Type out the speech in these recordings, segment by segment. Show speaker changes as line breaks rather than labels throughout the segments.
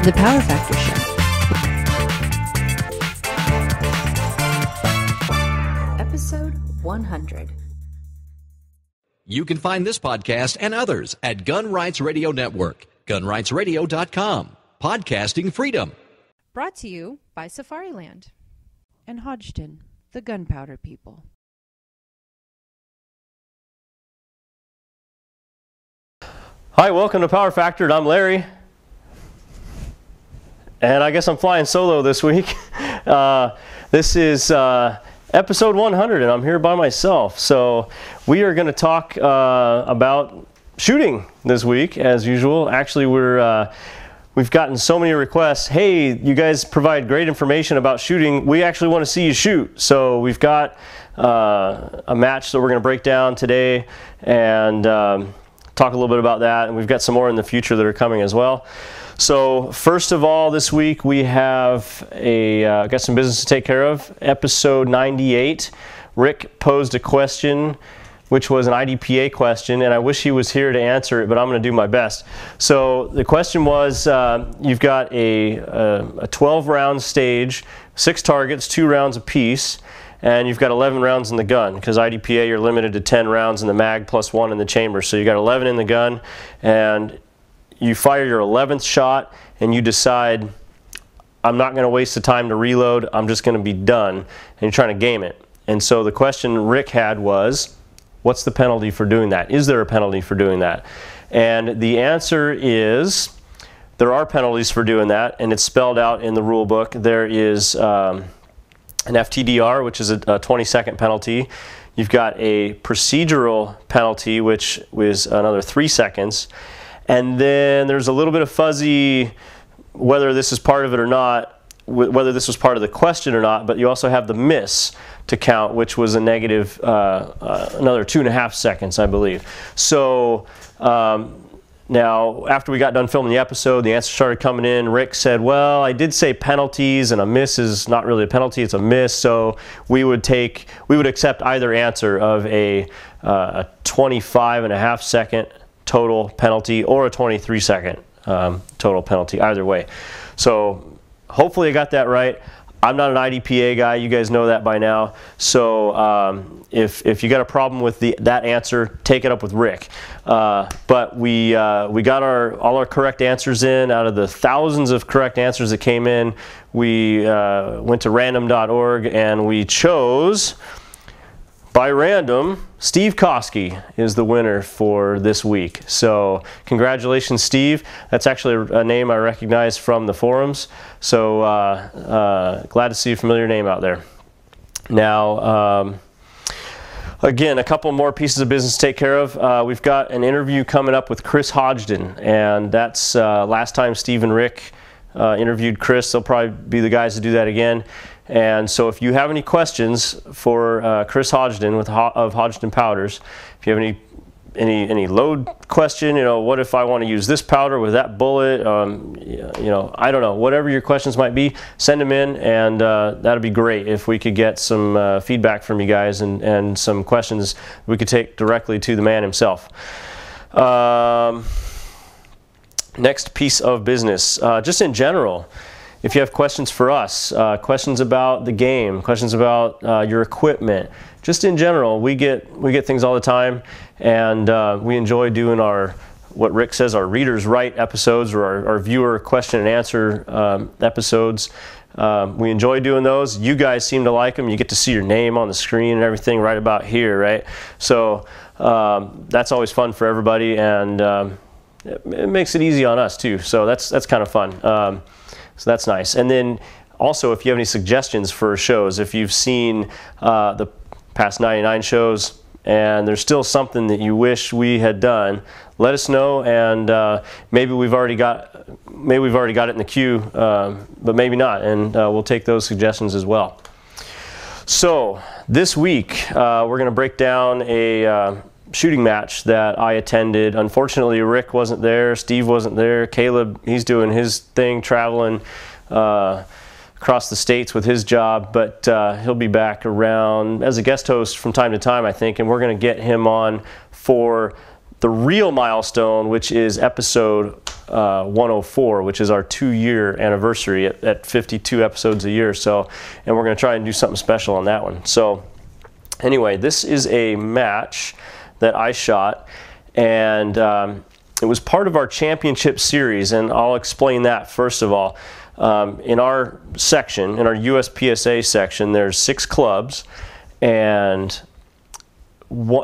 The Power Factor Show. Episode 100.
You can find this podcast and others at Gun Rights Radio Network, gunrightsradio.com. Podcasting freedom.
Brought to you by Safariland and Hodgdon, the gunpowder people.
Hi, welcome to Power Factor. I'm Larry. And I guess I'm flying solo this week. This is episode 100, and I'm here by myself. So we are going to talk about shooting this week, as usual. Actually, we've gotten so many requests. Hey, you guys provide great information about shooting. We actually want to see you shoot. So we've got a match that we're going to break down today and talk a little bit about that. And we've got some more in the future that are coming as well. So first of all, this week we have got some business to take care of. Episode 98, Rick posed a question, which was an IDPA question, and I wish he was here to answer it, but I'm going to do my best. So the question was, you've got a 12-round stage, 6 targets, 2 rounds apiece, and you've got 11 rounds in the gun, because IDPA you're limited to 10 rounds in the mag plus 1 in the chamber. So you got 11 in the gun, and you fire your 11th shot, and you decide, I'm not going to waste the time to reload, I'm just going to be done, and you're trying to game it. And so the question Rick had was, what's the penalty for doing that? Is there a penalty for doing that? And the answer is, there are penalties for doing that, and it's spelled out in the rule book. There is an FTDR, which is a 20-second penalty. You've got a procedural penalty, which is another 3 seconds. And then there's a little bit of fuzzy whether this is part of it or not, whether this was part of the question or not, but you also have the miss to count, which was a negative, another 2.5 seconds, I believe. So now, after we got done filming the episode, the answers started coming in. Rick said, well, I did say penalties, and a miss is not really a penalty, it's a miss, so we would accept either answer of a 25.5 second total penalty or a 23-second total penalty, either way. So hopefully I got that right. I'm not an IDPA guy, you guys know that by now. So if you got a problem with that answer, take it up with Rick. But we got all our correct answers in. Out of the thousands of correct answers that came in, we went to random.org and we chose, by random, Steve Koski is the winner for this week. So congratulations, Steve. That's actually a name I recognize from the forums. So glad to see a familiar name out there. Now, again, a couple more pieces of business to take care of. We've got an interview coming up with Chris Hodgdon, and that's last time Steve and Rick interviewed Chris. They'll probably be the guys to do that again. And so if you have any questions for Chris Hodgdon of Hodgdon Powders, if you have any load question, what if I want to use this powder with that bullet, I don't know, whatever your questions might be, send them in, and that'd be great if we could get some feedback from you guys and some questions we could take directly to the man himself. Next piece of business, just in general. If you have questions for us, questions about the game, questions about your equipment, just in general, we get things all the time, and we enjoy doing what Rick says, our Readers Right episodes, or our viewer question and answer episodes. We enjoy doing those. You guys seem to like them. You get to see your name on the screen and everything right about here, right? So that's always fun for everybody, and it makes it easy on us too. So that's kind of fun. So that's nice. And then also, if you have any suggestions for shows, if you've seen the past 99 shows and there's still something that you wish we had done, let us know, and maybe we've already got it in the queue, but maybe not, and we'll take those suggestions as well. So this week we're going to break down a shooting match that I attended. Unfortunately, Rick wasn't there, Steve wasn't there, Caleb, he's doing his thing, traveling across the states with his job, but he'll be back around as a guest host from time to time, I think, and we're going to get him on for the real milestone, which is episode 104, which is our 2-year anniversary at 52 episodes a year. So, and we're going to try and do something special on that one. So anyway, this is a match that I shot, and it was part of our championship series, and I'll explain that first of all. In our section, in our USPSA section, there's 6 clubs, and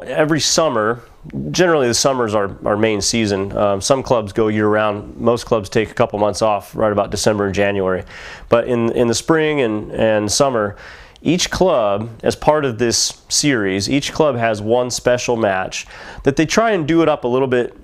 every summer, generally the summer's our main season. Some clubs go year-round. Most clubs take a couple months off right about December and January. But in the spring and summer, each club, as part of this series, each club has one special match that they try and do it up a little bit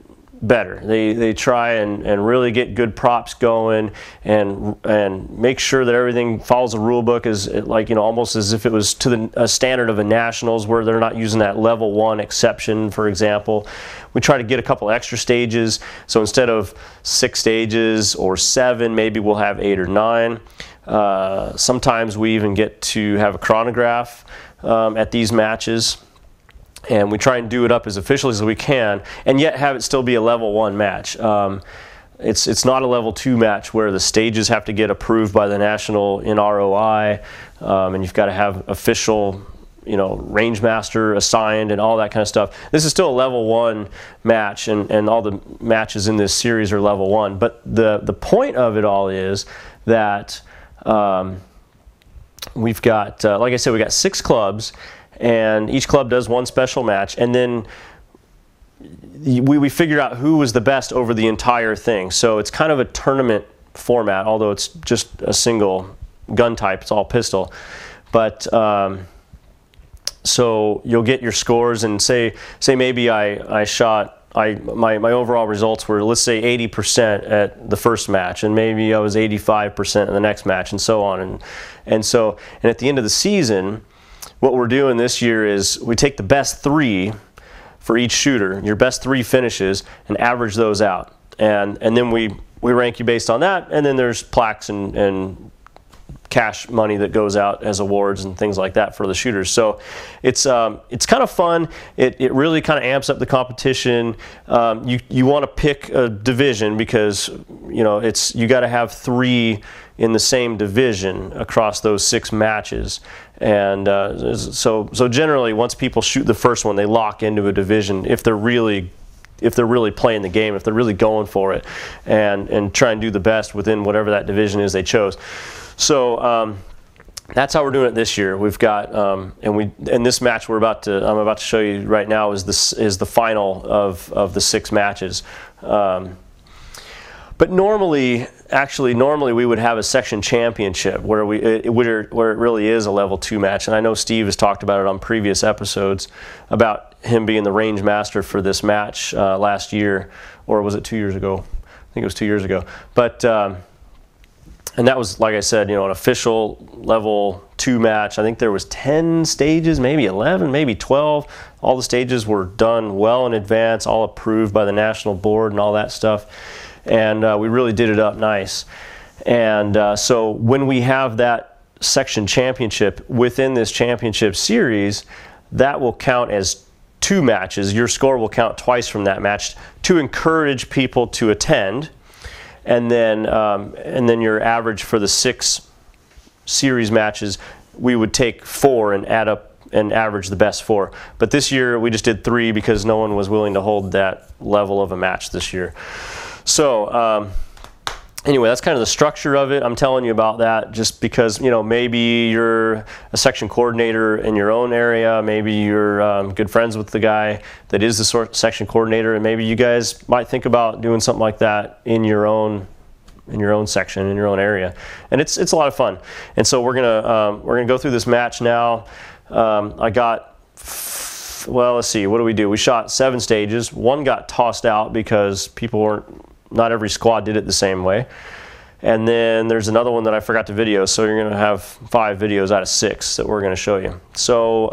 better. They try and really get good props going and make sure that everything follows the rule book, as like, almost as if it was to a standard of a nationals, where they're not using that level 1 exception, for example. We try to get a couple extra stages, so instead of 6 stages or 7, maybe we'll have 8 or 9. Sometimes we even get to have a chronograph at these matches. And we try and do it up as officially as we can, and yet have it still be a level 1 match. It's not a level 2 match where the stages have to get approved by the national NROI, and you've got to have official, range master assigned and all that kind of stuff. This is still a level 1 match, and all the matches in this series are level 1. But the point of it all is that we've got, like I said, we got 6 clubs. And each club does one special match, and then we figure out who was the best over the entire thing. So it's kind of a tournament format, although it's just a single gun type. It's all pistol. But so you'll get your scores, and say maybe I shot, my overall results were, let's say, 80% at the first match, and maybe I was 85% in the next match, and so on. And at the end of the season, what we're doing this year is we take the best 3 for each shooter, your best 3 finishes, and average those out. And then we rank you based on that, and then there's plaques and cash money that goes out as awards and things like that for the shooters. So it's kind of fun. It really kind of amps up the competition. You want to pick a division because you got to have 3 in the same division across those 6 matches. And so generally, once people shoot the first one, they lock into a division if they're really playing the game, if they're really going for it, and try and do the best within whatever that division is they chose. So that's how we're doing it this year. We've got and this match I'm about to show you right now is the final of the 6 matches. But normally we would have a section championship where it really is a level 2 match. And I know Steve has talked about it on previous episodes about him being the range master for this match last year, or was it 2 years ago? I think it was 2 years ago. But and that was, like I said, an official level 2 match. I think there was 10 stages, maybe 11, maybe 12. All the stages were done well in advance, all approved by the national board and all that stuff. And we really did it up nice. And so when we have that section championship within this championship series, that will count as 2 matches. Your score will count twice from that match to encourage people to attend. And then your average for the 6 series matches, we would take 4 and add up and average the best 4. But this year we just did 3 because no one was willing to hold that level of a match this year. So anyway, that's kind of the structure of it. I'm telling you about that just because, maybe you're a section coordinator in your own area. Maybe you're good friends with the guy that is the section coordinator, and maybe you guys might think about doing something like that in your own section, in your own area. And it's a lot of fun. And so we're gonna go through this match now. I got, well, let's see, what do we do? We shot 7 stages. 1 got tossed out because not every squad did it the same way. And then there's another one that I forgot to video, so you're going to have 5 videos out of 6 that we're going to show you. So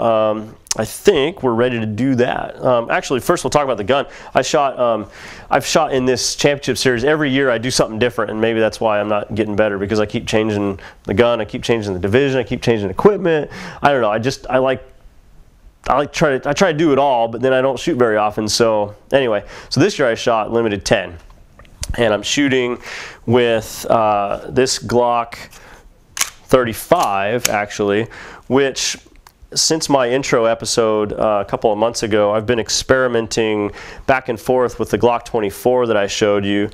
I think we're ready to do that. Actually, first we'll talk about the gun. I've shot in this championship series. Every year I do something different, and maybe that's why I'm not getting better, because I keep changing the gun, I keep changing the division, I keep changing equipment. I don't know, I try to do it all, but then I don't shoot very often. So anyway, so this year I shot limited 10. And I'm shooting with this Glock 35, actually, which since my intro episode a couple of months ago, I've been experimenting back and forth with the Glock 24 that I showed you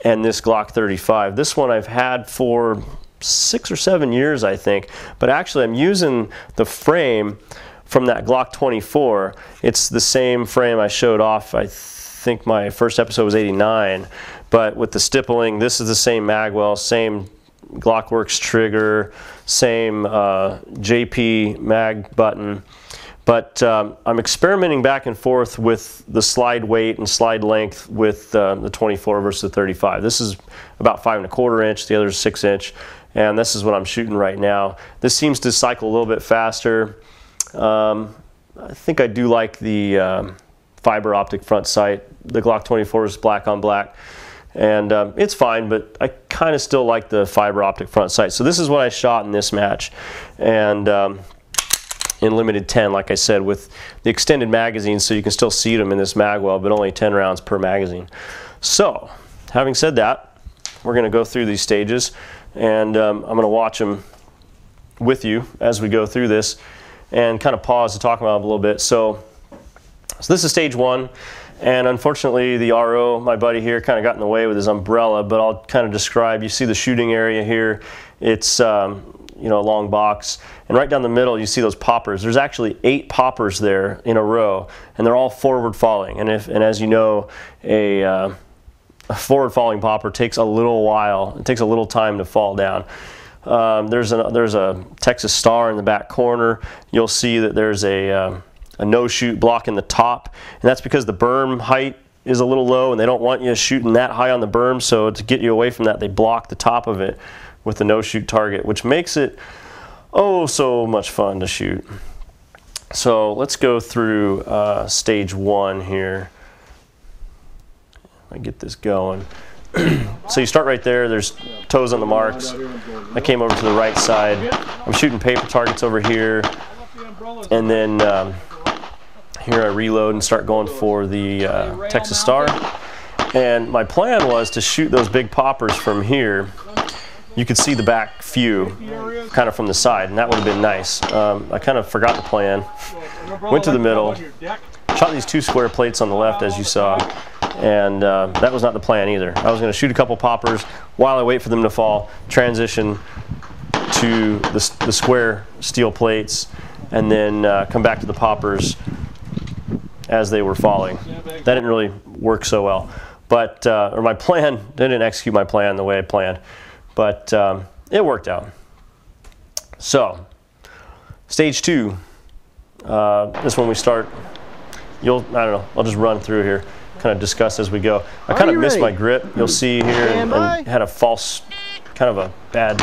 and this Glock 35. This one I've had for 6 or 7 years, I think, but actually I'm using the frame from that Glock 24. It's the same frame I showed off, I think my first episode was 89, but with the stippling, this is the same magwell, same Glockworks trigger, same JP mag button, but I'm experimenting back and forth with the slide weight and slide length with the 24 versus the 35. This is about 5¼ inch, the other is 6 inch, and this is what I'm shooting right now. This seems to cycle a little bit faster. I think I do like the fiber optic front sight. The Glock 24 is black on black. And it's fine, but I kind of still like the fiber optic front sight. So this is what I shot in this match. And in limited 10, like I said, with the extended magazine, so you can still see them in this magwell, but only 10 rounds per magazine. So, having said that, we're going to go through these stages, and I'm going to watch them with you as we go through this, and kind of pause to talk about them a little bit. So this is stage 1. And unfortunately, the RO, my buddy here, kind of got in the way with his umbrella, but I'll kind of describe. You see the shooting area here. It's you know, a long box. And right down the middle, you see those poppers. There's actually 8 poppers there in a row, and they're all forward falling. And as you know, a forward falling popper takes a little while. It takes a little time to fall down. There's a Texas Star in the back corner. You'll see that there's a no-shoot block in the top, and that's because the berm height is a little low and they don't want you shooting that high on the berm, so to get you away from that, they block the top of it with the no-shoot target, which makes it oh so much fun to shoot. So let's go through stage 1 here. I get this going. So you start right there, there's toes on the marks. I came over to the right side. I'm shooting paper targets over here, and then here I reload and start going for the Texas Star. And my plan was to shoot those big poppers from here. You could see the back few kind of from the side, and that would have been nice. I kind of forgot the plan. Went to the middle, shot these 2 square plates on the left, as you saw, and that was not the plan either. I was going to shoot a couple poppers while I wait for them to fall, transition to the square steel plates, and then come back to the poppers as they were falling. That didn't really work so well, but or my plan, didn't execute my plan the way I planned, but it worked out. So stage 2, this one we start. I don't know, I'll just run through here, kind of discuss as we go. I kind of missed my grip, you'll see here, and had a false, kind of a bad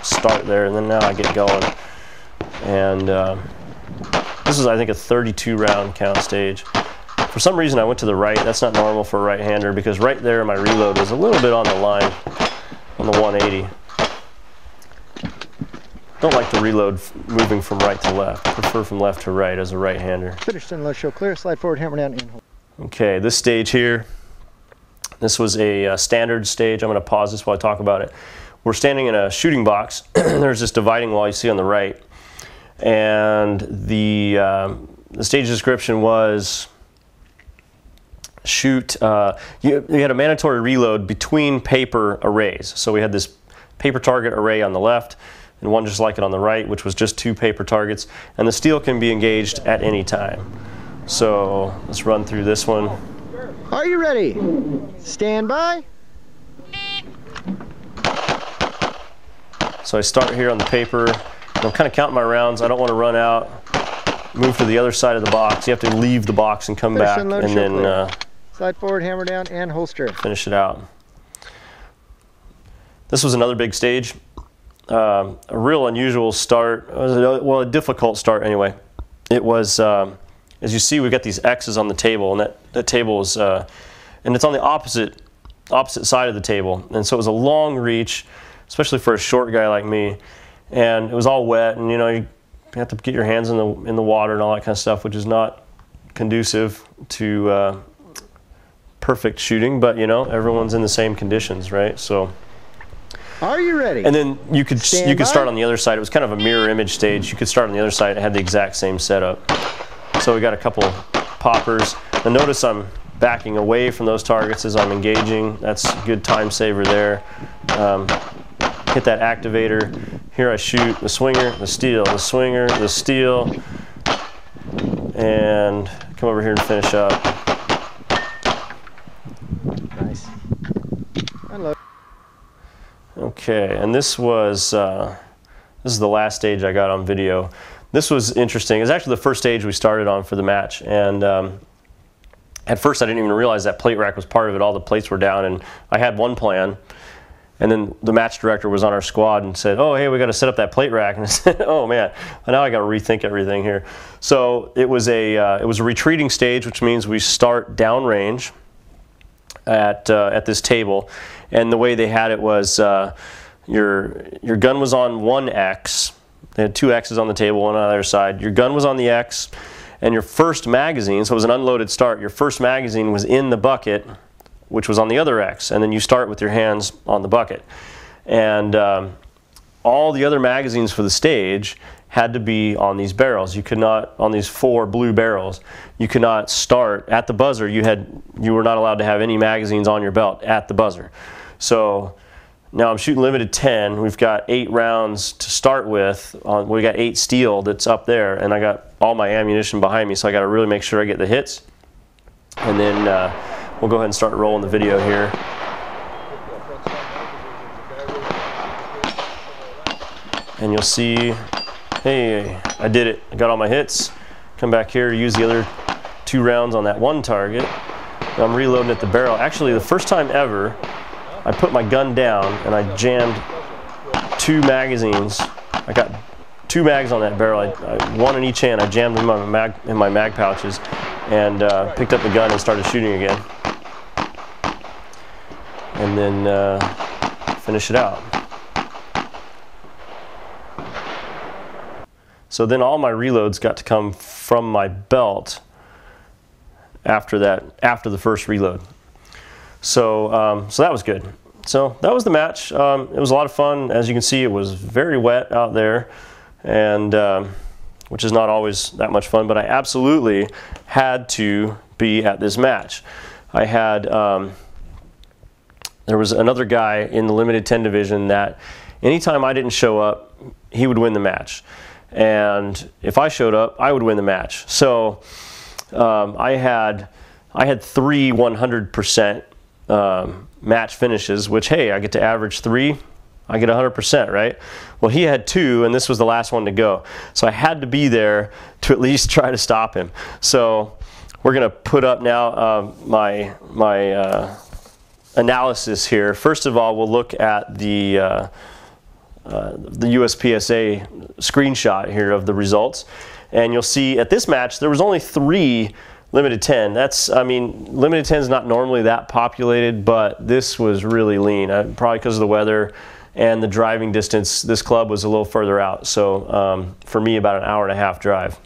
start there, and then now I get going. And this is, I think, a 32 round count stage. For some reason I went to the right. That's not normal for a right-hander, because right there my reload was a little bit on the line, on the 180. Don't like the reload moving from right to left. Prefer from left to right as a right-hander.
Finished and low, show clear, slide forward, hammer down, in.
Okay, this stage here, this was a standard stage. I'm going to pause this while I talk about it. We're standing in a shooting box. There's this dividing wall you see on the right. And the stage description was shoot, you had a mandatory reload between paper arrays. So we had this paper target array on the left and one just like it on the right, which was just 2 paper targets. And the steel can be engaged at any time. So let's run through this one.
Are you ready? Stand by.
So I start here on the paper. I'm kind of counting my rounds. I don't want to run out, move to the other side of the box. You have to leave the box and come back, and then
slide forward, hammer down, and holster.
Finish it out. This was another big stage. A real unusual start. Well, a difficult start anyway. It was, as you see, we've got these X's on the table, and that table is, and it's on the opposite side of the table. And so it was a long reach, especially for a short guy like me. And it was all wet, and you have to get your hands in the water and all that kind of stuff, which is not conducive to perfect shooting, but you know, everyone's in the same conditions, right? So.
Are you ready?
And then you could start on the other side. It was kind of a mirror image stage. You could start on the other side. It had the exact same setup. So we got a couple poppers. And notice I'm backing away from those targets as I'm engaging. That's a good time saver there. Hit that activator. Here I shoot the swinger, the steel, the swinger, the steel, and come over here and finish up.
Nice. Unload.
Okay, and this is the last stage I got on video. This was interesting. It was actually the first stage we started on for the match, and at first I didn't even realize that plate rack was part of it. All the plates were down, and I had one plan, and then the match director was on our squad and said, "Oh, hey, we got to set up that plate rack." And I said, "Oh man, now I got to rethink everything here." So it was a retreating stage, which means we start downrange at this table. And the way they had it was your gun was on one X. They had two X's on the table, one on either side. Your gun was on the X, and your first magazine, so it was an unloaded start, your first magazine was in the bucket, which was on the other X, and then you start with your hands on the bucket. And all the other magazines for the stage had to be on these barrels. You could not, on these 4 blue barrels, you could not start at the buzzer. You were not allowed to have any magazines on your belt at the buzzer. So now I'm shooting limited 10. We've got 8 rounds to start with. We got 8 steel that's up there, and I got all my ammunition behind me, so I got to really make sure I get the hits. And then we'll go ahead and start rolling the video here. And you'll see, hey, I did it. I got all my hits. Come back here, use the other 2 rounds on that one target. And I'm reloading at the barrel. Actually, the first time ever, I put my gun down and I jammed 2 magazines. I got 2 mags on that barrel. One in each hand. I jammed them in my mag pouches and picked up the gun and started shooting again. And then finish it out. So then all my reloads got to come from my belt after the first reload. So so that was good. So that was the match. It was a lot of fun. As you can see, it was very wet out there, and which is not always that much fun, but I absolutely had to be at this match. I had there was another guy in the limited 10 division that anytime I didn't show up, he would win the match. And if I showed up, I would win the match. So I had 3 100% match finishes, which, hey, I get to average 3, I get 100%, right? Well, he had 2, and this was the last one to go. So I had to be there to at least try to stop him. So we're going to put up now my analysis here. First of all, we'll look at the USPSA screenshot here of the results, and you'll see at this match there was only 3 limited 10. I mean, limited 10 is not normally that populated, but this was really lean, probably because of the weather and the driving distance. This club was a little further out, so for me about an hour-and-a-half drive.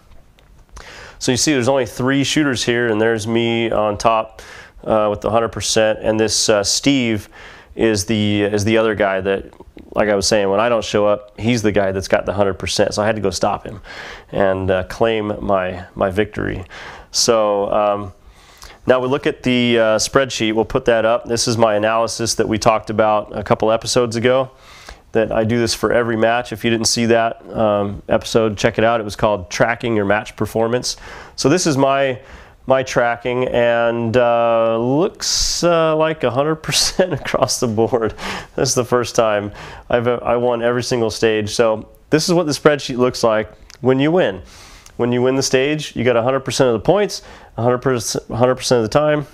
So you see there's only 3 shooters here, and there's me on top with the 100%, and this Steve is the other guy that, like I was saying, when I don't show up, he's the guy that's got the 100%. So I had to go stop him and claim my victory. So now we look at the spreadsheet. We'll put that up. This is my analysis that we talked about a couple episodes ago, that I do this for every match. If you didn't see that episode, check it out. It was called Tracking Your Match Performance. So this is my tracking, and looks like 100% across the board. This is the first time I won every single stage. So this is what the spreadsheet looks like when you win. When you win the stage, you got 100% of the points, 100% of the time,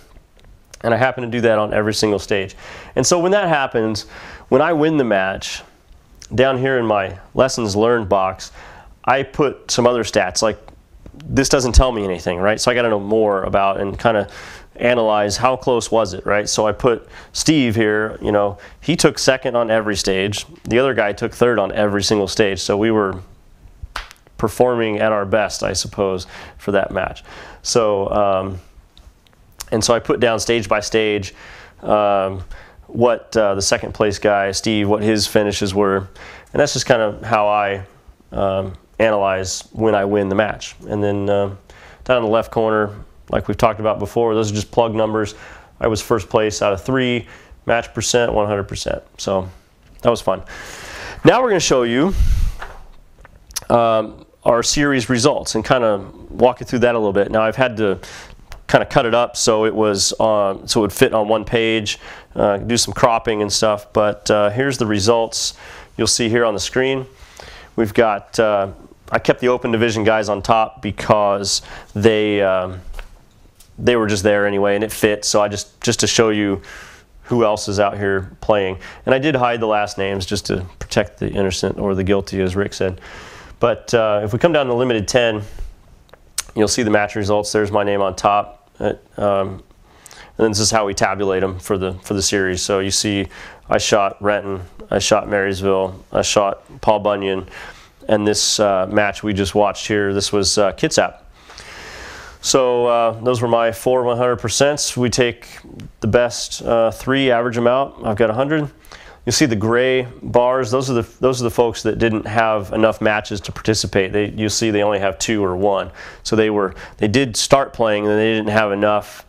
and I happen to do that on every single stage. And so when that happens, when I win the match, down here in my lessons learned box, I put some other stats, like this doesn't tell me anything, right? So I got to know more about and kind of analyze how close was it, right? So I put Steve here, you know, he took 2nd on every stage. The other guy took 3rd on every single stage. So we were performing at our best, I suppose, for that match. So And so I put down stage by stage what the second place guy, Steve, what his finishes were. And that's just kind of how I analyze when I win the match. And then down in the left corner, like we've talked about before, those are just plug numbers. I was first place out of 3, match percent 100%. So that was fun. Now we're going to show you our series results and kind of walk you through that a little bit. Now I've had to kind of cut it up so it would fit on one page, do some cropping and stuff. But here's the results you'll see here on the screen. We've got I kept the open division guys on top because they were just there anyway and it fit. So I just to show you who else is out here playing. And I did hide the last names just to protect the innocent or the guilty, as Rick said. But if we come down to limited 10, you'll see the match results. There's my name on top. And then this is how we tabulate them for the series. So you see I shot Renton, I shot Marysville, I shot Paul Bunyan, and this match we just watched here, this was Kitsap. So those were my 4 100%. We take the best 3, average them out. I've got 100. You see the gray bars, those are the folks that didn't have enough matches to participate. You'll see they only have 2 or 1. So they did start playing and they didn't have enough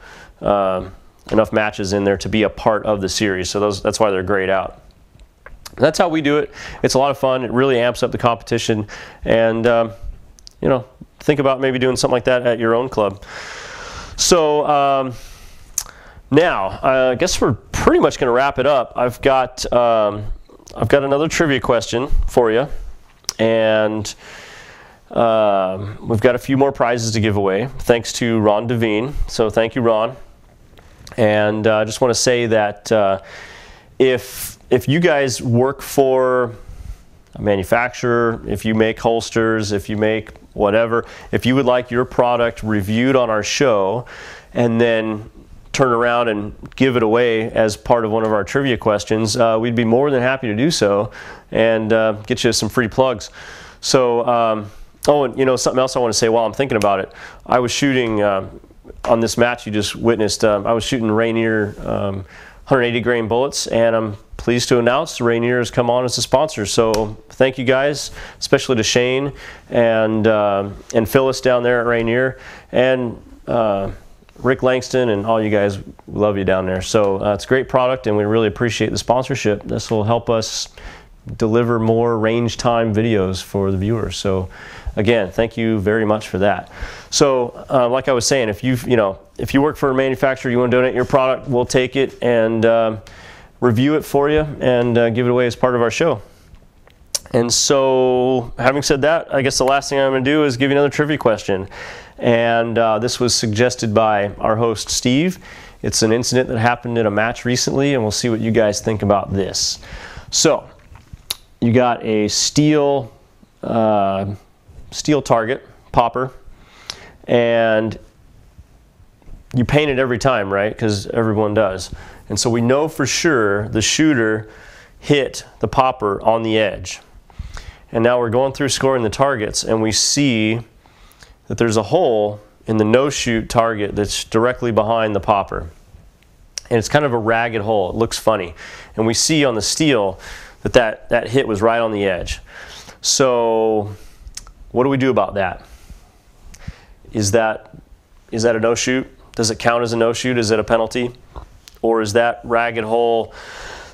matches in there to be a part of the series. So that's why they're grayed out. That's how we do it. It's a lot of fun. It really amps up the competition, and you know, think about maybe doing something like that at your own club. So now I guess we're pretty much going to wrap it up. I've got another trivia question for you, and we've got a few more prizes to give away thanks to Ron Devine. So thank you, Ron. And I just want to say that if you guys work for a manufacturer, if you make holsters, if you make whatever, if you would like your product reviewed on our show and then turn around and give it away as part of one of our trivia questions, we'd be more than happy to do so and get you some free plugs. So, oh, and you know, something else I want to say while I'm thinking about it. I was shooting on this match you just witnessed. I was shooting Rainier 180 grain bullets, and I'm pleased to announce Rainier has come on as a sponsor. So thank you guys, especially to Shane and Phyllis down there at Rainier, and Rick Langston and all you guys. We love you down there. So it's a great product, and we really appreciate the sponsorship. This will help us deliver more range time videos for the viewers. So again, thank you very much for that. So like I was saying, if you work for a manufacturer, you want to donate your product, we'll take it and review it for you and give it away as part of our show. And so having said that, I guess the last thing I'm going to do is give you another trivia question. And this was suggested by our host, Steve. It's an incident that happened in a match recently, and we'll see what you guys think about this. So you got a steel target, popper, and you paint it every time, right? Because everyone does. And so we know for sure the shooter hit the popper on the edge. And now we're going through scoring the targets, and we see that there's a hole in the no-shoot target that's directly behind the popper. And it's kind of a ragged hole. It looks funny. And we see on the steel that hit was right on the edge. So what do we do about that? Is that a no-shoot? Does it count as a no-shoot? Is it a penalty? Or is that ragged hole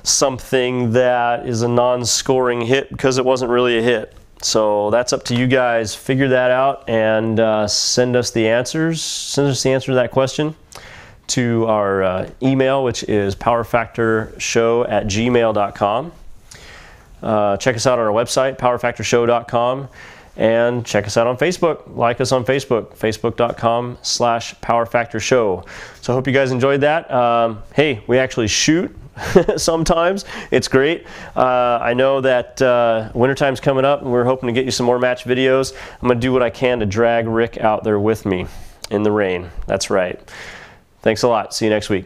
something that is a non-scoring hit because it wasn't really a hit? So that's up to you guys. Figure that out and send us the answers. Send us the answer to that question to our email, which is powerfactorshow@gmail.com. Check us out on our website, powerfactorshow.com, and check us out on Facebook. Like us on Facebook, facebook.com/powerfactorshow. So I hope you guys enjoyed that. Hey, we actually shoot sometimes. It's great. I know that wintertime's coming up, and we're hoping to get you some more match videos. I'm going to do what I can to drag Rick out there with me in the rain. That's right. Thanks a lot. See you next week.